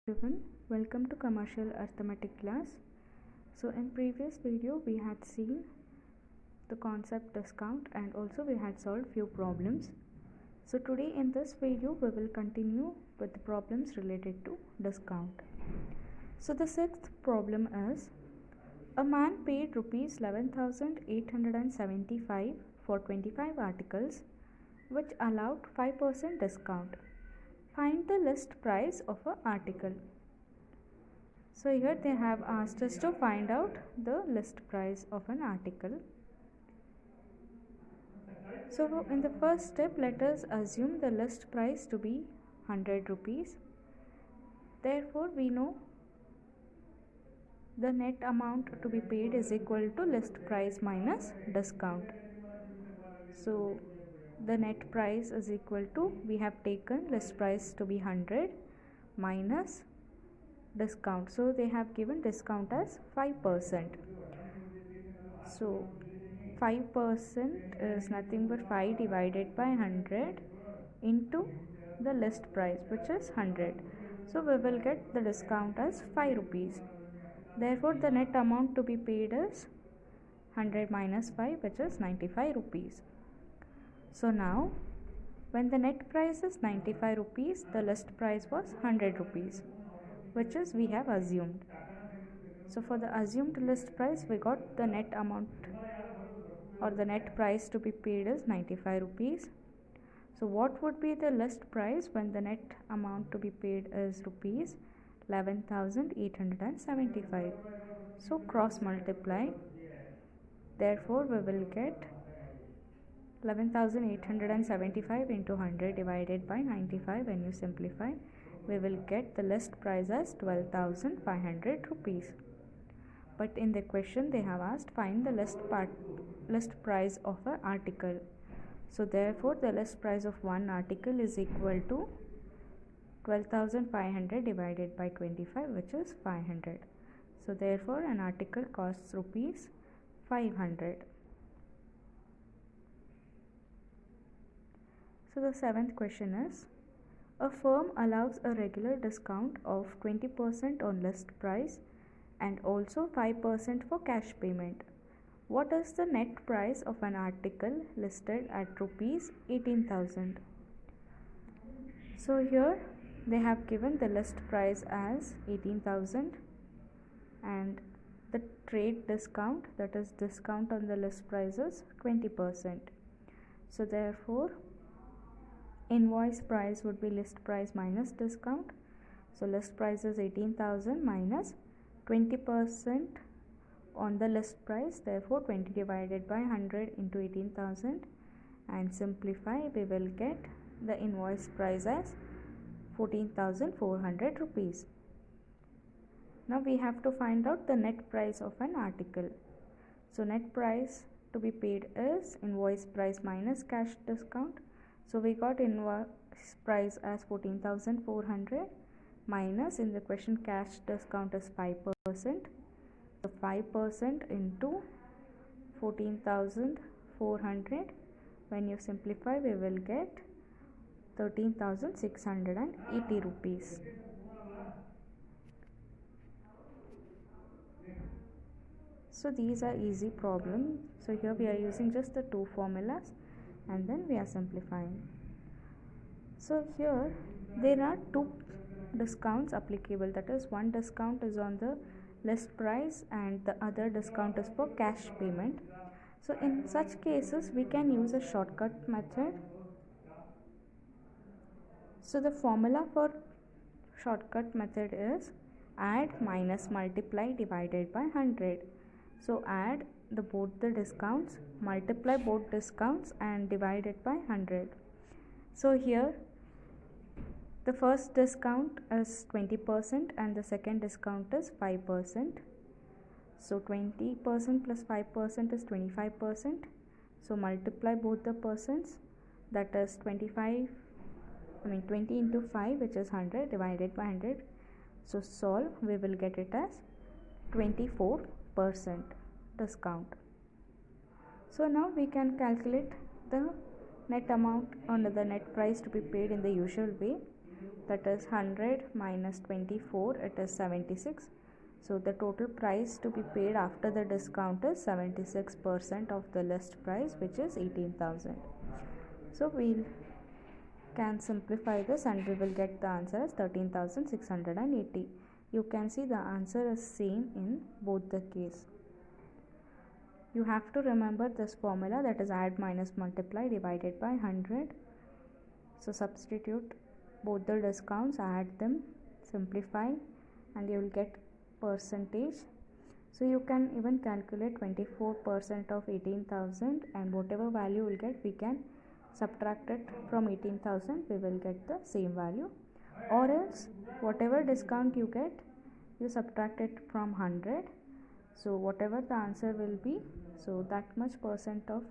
Everyone, welcome to commercial arithmetic class. So in previous video we had seen the concept discount and also we had solved few problems. So today in this video we will continue with the problems related to discount. So the sixth problem is, a man paid rupees 11,875 for 25 articles which allowed 5% discount. Find the list price of an article. So here they have asked us to find out the list price of an article. So in the first step, let us assume the list price to be 100 rupees. Therefore, we know the net amount to be paid is equal to list price minus discount. So the net price is equal to, we have taken list price to be 100 minus discount. So they have given discount as 5%. So 5% is nothing but 5 divided by 100 into the list price, which is 100. So we will get the discount as 5 rupees. Therefore the net amount to be paid is 100 minus 5, which is 95 rupees. So now when the net price is 95 rupees, the list price was 100 rupees, which is we have assumed. So for the assumed list price, we got the net amount or the net price to be paid is 95 rupees. So what would be the list price when the net amount to be paid is rupees 11,875? So cross multiply. Therefore we will get 11,875 into 100 divided by 95. When you simplify, we will get the list price as 12,500 rupees. But in the question they have asked, find the list price of an article. So therefore the list price of one article is equal to 12,500 divided by 25, which is 500. So therefore an article costs rupees 500. So the seventh question is, a firm allows a regular discount of 20% on list price and also 5% for cash payment. What is the net price of an article listed at rupees 18,000? So here they have given the list price as 18,000 and the trade discount, that is discount on the list price, is 20%. So therefore invoice price would be list price minus discount. So list price is 18,000 minus 20% on the list price, therefore 20 divided by 100 into 18,000, and simplify, we will get the invoice price as 14,400 rupees. Now we have to find out the net price of an article. So net price to be paid is invoice price minus cash discount. So we got invoice price as 14,400 minus, in the question cash discount is 5%. So 5% into 14,400, when you simplify, we will get 13,680 rupees. So these are easy problems. So here we are using just the two formulas and then we are simplifying. So here there are two discounts applicable, that is one discount is on the list price and the other discount is for cash payment. So in such cases we can use a shortcut method. So the formula for shortcut method is add minus multiply divided by 100. So add both the discounts, multiply both discounts and divide it by 100. So here the first discount is 20% and the second discount is 5%. So 20% plus 5% is 25%. So multiply both the percents, that is 20 into 5, which is 100, divided by 100. So solve, we will get it as 24% discount. So now we can calculate the net amount or the net price to be paid in the usual way. that is 100 minus 24, it is 76. So the total price to be paid after the discount is 76% of the list price, which is 18,000. So we can simplify this and we will get the answer as 13,680. You can see the answer is same in both the case. You have to remember this formula, that is add minus multiply divided by 100. So substitute both the discounts, add them, simplify, and you will get percentage. So you can even calculate 24% of 18,000, and whatever value we'll get, we can subtract it from 18,000, we will get the same value. Or else whatever discount you get, you subtract it from 100. So whatever the answer will be, so that much percent of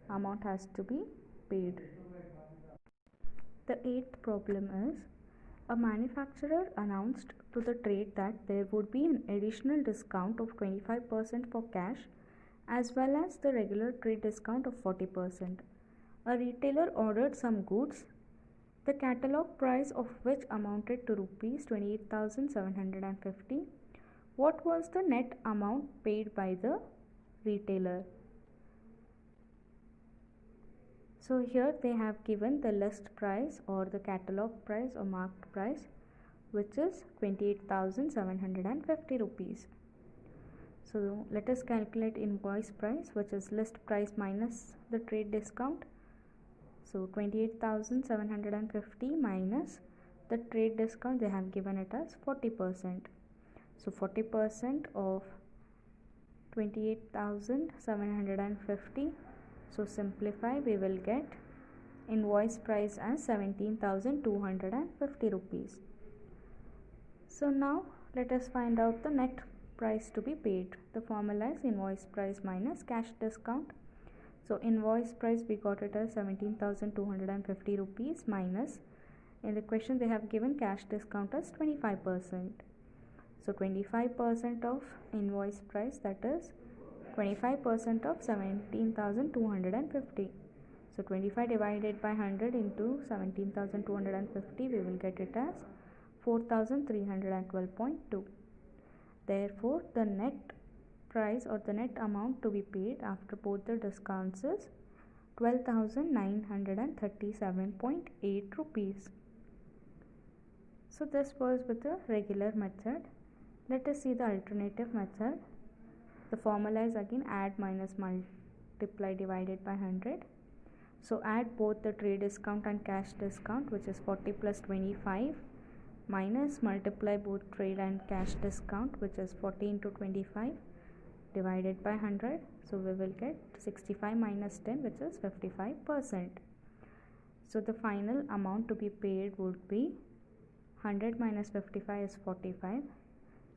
amount has to be paid. The eighth problem is, a manufacturer announced to the trade that there would be an additional discount of 25% for cash as well as the regular trade discount of 40%. A retailer ordered some goods, the catalog price of which amounted to rupees 28,750. What was the net amount paid by the retailer? So here they have given the list price or the catalog price or marked price, which is 28,750 rupees. So let us calculate invoice price, which is list price minus the trade discount. So 28,750 minus the trade discount, they have given it as 40%. So 40% of 28,750. So simplify, we will get invoice price as 17,250 rupees. So now let us find out the net price to be paid. The formula is invoice price minus cash discount. So invoice price, we got it as 17,250 rupees minus, in the question they have given cash discount as 25%. So 25% of invoice price, that is 25% of 17,250. So 25 divided by 100 into 17,250, we will get it as 4,312.2. Therefore the net price or the net amount to be paid after both the discounts is 12,937.8 rupees. So this was with the regular method. Let us see the alternative method. The formula is again add minus multiply divided by 100. So add both the trade discount and cash discount, which is 40 plus 25, minus multiply both trade and cash discount, which is 40 into 25 divided by 100. So we will get 65 minus 10, which is 55%. So the final amount to be paid would be 100 minus 55 is 45.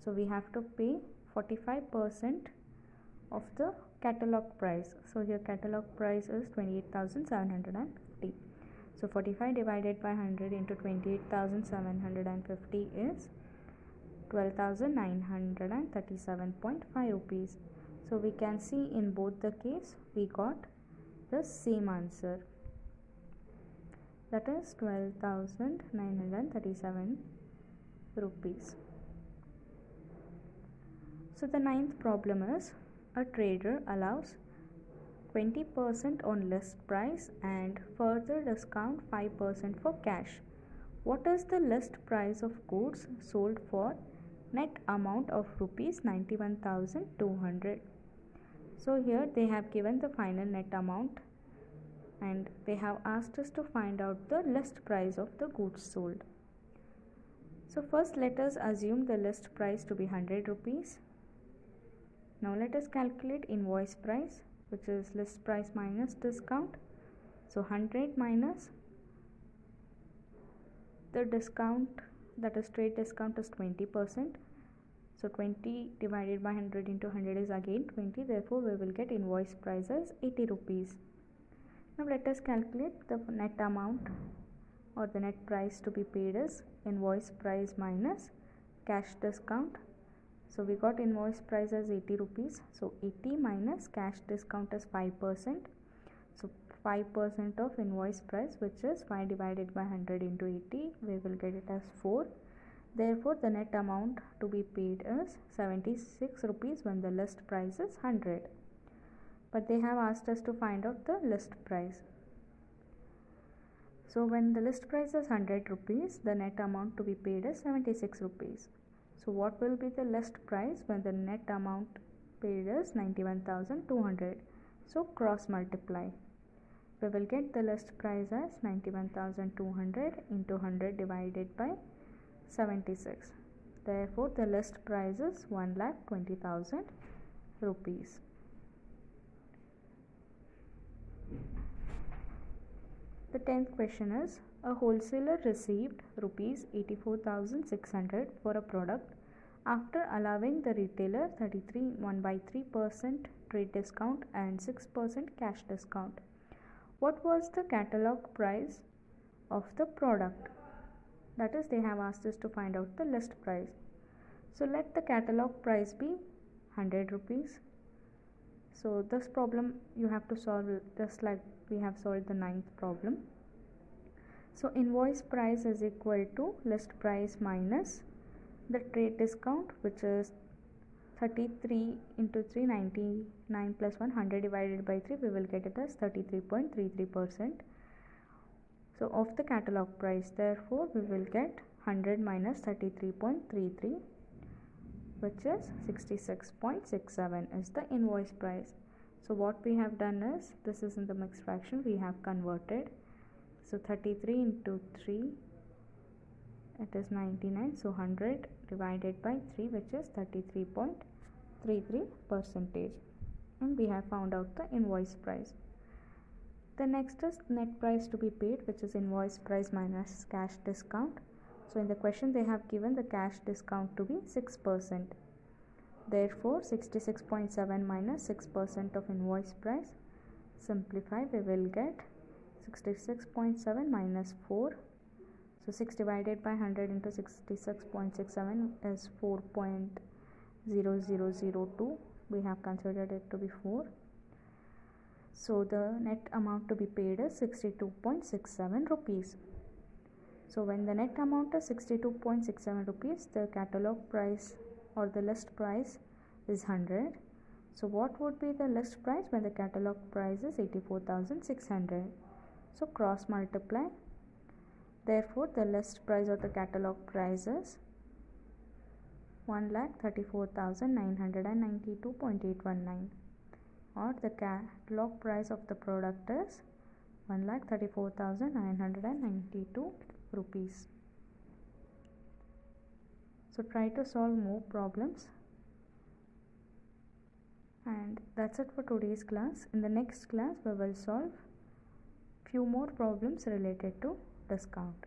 So we have to pay 45% of the catalog price. So here catalog price is 28,750. So 45 divided by 100 into 28,750 is 12,937.5 rupees. So we can see in both the case we got the same answer, that is 12,937 rupees. So the ninth problem is, a trader allows 20% on list price and further discount 5% for cash. What is the list price of goods sold for net amount of rupees 91,200? So here they have given the final net amount and they have asked us to find out the list price of the goods sold. So first let us assume the list price to be 100 rupees. Now let us calculate invoice price, which is list price minus discount. So 100 minus the discount, that is trade discount, is 20%. So 20 divided by 100 into 100 is again 20. Therefore we will get invoice price as 80 rupees. Now let us calculate the net amount or the net price to be paid is invoice price minus cash discount. So we got invoice price as 80 rupees. So 80 minus cash discount is 5%. So 5% of invoice price, which is 5 divided by 100 into 80. We will get it as 4. Therefore, the net amount to be paid is 76 rupees when the list price is 100. But they have asked us to find out the list price. So when the list price is 100 rupees, the net amount to be paid is 76 rupees. So what will be the list price when the net amount paid is 91,200? So cross multiply. We will get the list price as 91,200 into 100 divided by 76. Therefore, the list price is 1,20,000 rupees. The 10th question is, a wholesaler received rupees 84,600 for a product after allowing the retailer 1/3% trade discount and 6% cash discount. What was the catalog price of the product? That is, they have asked us to find out the list price. So let the catalog price be 100 rupees. So this problem you have to solve just like we have solved the 9th problem. So invoice price is equal to list price minus the trade discount, which is 33 into 3, 99 plus 100 divided by 3, we will get it as 33.33%. So of the catalog price, therefore we will get 100 minus 33.33, which is 66.67 is the invoice price. So what we have done is, this is in the mixed fraction, we have converted. So 33 into 3, it is 99. So 100 divided by 3, which is 33.33%. And we have found out the invoice price. The next is net price to be paid, which is invoice price minus cash discount. So in the question they have given the cash discount to be 6%. Therefore 66.7 minus 6% of invoice price. Simplify, we will get 66.7 minus 4. So 6 divided by 100 into 66.67 is 4.0002. We have considered it to be 4. So the net amount to be paid is 62.67 rupees. So when the net amount is 62.67 rupees, the catalog price or the list price is 100. So what would be the list price when the catalog price is 84,600? So cross multiply. Therefore, the list price or the catalog price is 1,34,992.819, or the catalog price of the product is 1,34,992 rupees. So try to solve more problems. And that's it for today's class. In the next class, we will solve few more problems related to discount.